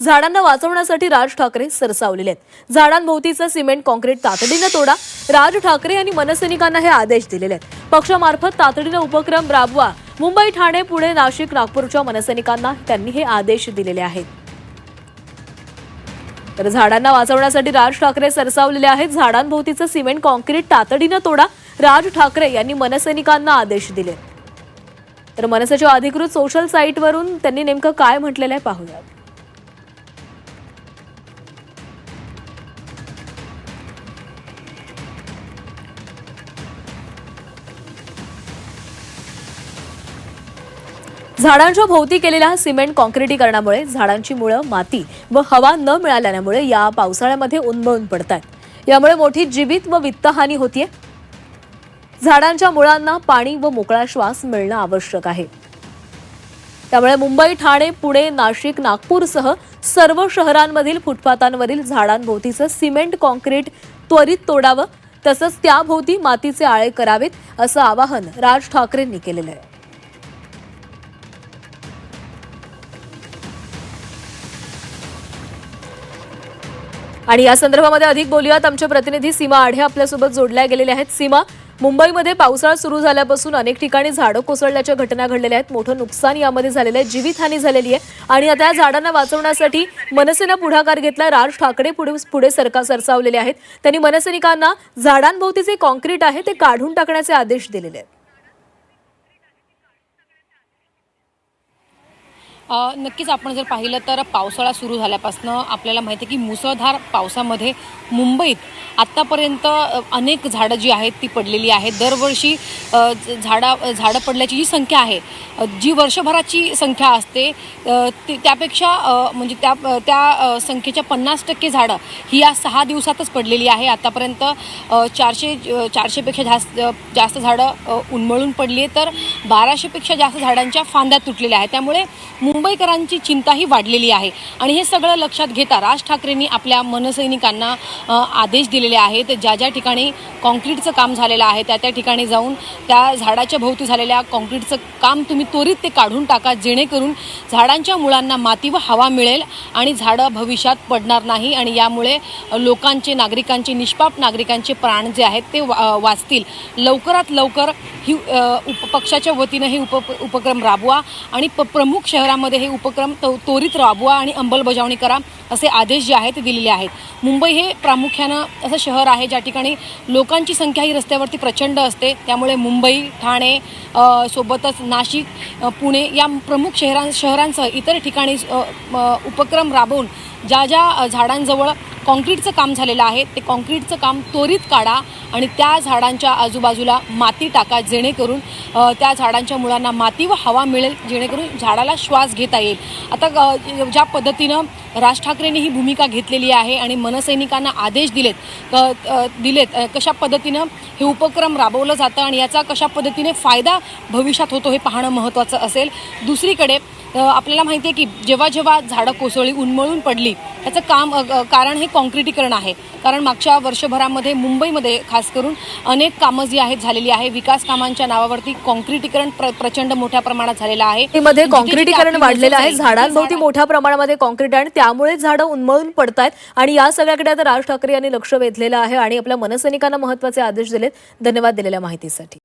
झाडांना वाचवण्यासाठी राज ठाकरे सरसावलेले आहेत। झाडांभोवतीचं सिमेंट कॉन्क्रीट तातडीने तोडा, राज ठाकरे यांनी मनसैनिकांना हे आदेश दिलेले आहेत। पक्षामार्फत तातडीने उपक्रम राबवा। मुंबई, ठाणे, पुणे, नाशिक, नागपूरच्या मनसैनिकांना त्यांनी हे आदेश दिलेले आहेत। तर झाडांना वाचवण्यासाठी राज ठाकरे सरसावलेले आहेत। झाडांभोवतीचं सिमेंट कॉन्क्रीट तातडीने तोडा, राज ठाकरे यांनी मनसैनिकांना आदेश दिले। तर मनसेच्या अधिकृत सोशल साईटवरून त्यांनी नेमकं काय म्हटलेलं आहे पाहूया। झाडांच्या भोवती केलेल्या सिमेंट कॉन्क्रिटीकरणामुळे झाडांची मुळं, माती व हवा न मिळाल्यामुळे या पावसाळ्यामध्ये उन्मळून पडतात। यामुळे मोठी जीवित व वित्तहानी होतीये। झाडांच्या मुळांना पाणी व मोकळा श्वास मिळणं आवश्यक आहे। त्यामुळे मुंबई, ठाणे, पुणे, नाशिक, नागपूरसह सर्व शहरांमधील फुटपाथांवरील झाडांभोवतीचं सिमेंट कॉन्क्रीट त्वरित तोडावं, तसंच त्याभोवती मातीचे आळे करावेत, असं आवाहन राज ठाकरेंनी केलेलं आहे। आणि या संदर्भामध्ये अधिक बोलूयात। आमचे प्रतिनिधी सीमा आढे आपल्यासोबत जोडल्या गेलेले आहेत। सीमा, मुंबईमध्ये पावसाळा सुरू झाल्यापासून अनेक ठिकाणी झाडं कोसळल्याच्या घटना घडलेल्या आहेत। मोठं नुकसान यामध्ये झालेलं आहे, जीवितहानी झालेली आहे आणि आता या झाडांना वाचवण्यासाठी मनसेनं पुढाकार घेतला। राज ठाकरे पुढे सरसावलेले आहेत। त्यांनी मनसैनिकांना झाडांभोवतीचे कॉन्क्रीट आहे ते काढून टाकण्याचे आदेश दिलेले आहेत। नक्कीच आपण जर पाहिलं तर पावसाळा सुरू झाल्यापासून आपल्याला माहिती आहे की मुसळधार पावसामध्ये मुंबईत आत्तापर्यंत अनेक झाडं जी आहेत ती पडलेली आहेत। दरवर्षी झाडं पडल्याची जी संख्या आहे, जी वर्षभराची संख्या असते त्यापेक्षा म्हणजे त्या संख्येच्या 50% झाडं ही या 6 दिवसातच पडलेली आहे। आतापर्यंत 400पेक्षा जास्त झाडं उन्मळून पडली आहे, तर 1200पेक्षा जास्त झाडांच्या फांद्या तुटलेल्या आहेत। त्यामुळे मुंबईकरांची चिंताही वाढलेली आहे आणि हे सगळं लक्षात घेता राज ठाकरेंनी आपल्या मनसैनिकांना आदेश दिलेले आहेत। ज्या ज्या ठिकाणी कॉन्क्रीटचं काम झालेलं आहे त्या ठिकाणी जाऊन त्या झाडाच्या भोवती झालेल्या कॉन्क्रीटचं काम तुम्ही त्वरित ते काढून टाका, जेणेकरून झाडांच्या मुळांना माती व हवा मिळेल आणि झाडं भविष्यात पडणार नाही आणि यामुळे नागरिकांचे निष्पाप नागरिकांचे प्राण जे आहेत ते वाचतील। लवकरात लवकर ही पक्षाच्या वतीनं हे उपक्रम राबवा आणि प्रमुख शहरामध्ये हे उपक्रम त्वरित राबवा आणि अंमलबजावणी करा, असे आदेश जे आहेत ते दिलेले आहेत। मुंबई हे प्रामुख्यानं असं शहर आहे ज्या ठिकाणी लोकांची संख्या ही रस्त्यावरती प्रचंड असते। त्यामुळे मुंबई, ठाणे सोबतच नाशिक, पुणे या प्रमुख शहरांसह इतर ठिकाणी उपक्रम राबवून ज्या झाडांजवळ कॉन्क्रीटचं काम झालेलं आहे ते कॉन्क्रीटचं काम त्वरित काढा आणि त्या झाडांच्या आजूबाजूला माती टाका, जेणेकरून त्या झाडांच्या मुळांना माती व हवा मिळेल, जेणेकरून झाडाला श्वास घेता येईल। आता ज्या पद्धतीनं राज ठाकरेंनी ही भूमिका घेतलेली आहे आणि मनसैनिकांना आदेश दिलेत कशा पद्धतीनं हे उपक्रम राबवलं जातं आणि याचा कशा पद्धतीने फायदा भविष्यात होतो हे पाहणं महत्त्वाचं असेल। दुसरीकडे आपल्याला माहिती आहे की जेव्हा जेव्हा झाडं कोसळली, उन्मळून पडली, त्याचं कारण हे कॉन्क्रिटीकरण आहे। कारण मागच्या वर्षभरामध्ये मुंबईमध्ये खास करून अनेक कामं जी आहेत झालेली आहे। विकास कामांच्या नावावरती कॉन्क्रिटीकरण प्रचंड मोठ्या प्रमाणात झालेलं आहे। मध्ये कॉन्क्रिटीकरण वाढलेलं आहे, झाडांभोवती मोठ्या प्रमाणामध्ये कॉन्क्रीट आहे, त्यामुळे झाडं उन्मळून पडतायत आणि या सगळ्याकडे आता राज ठाकरे यांनी लक्ष वेधलेलं आहे आणि आपल्या मनसैनिकांना महत्त्वाचे आदेश दिलेत। धन्यवाद दिलेल्या माहितीसाठी।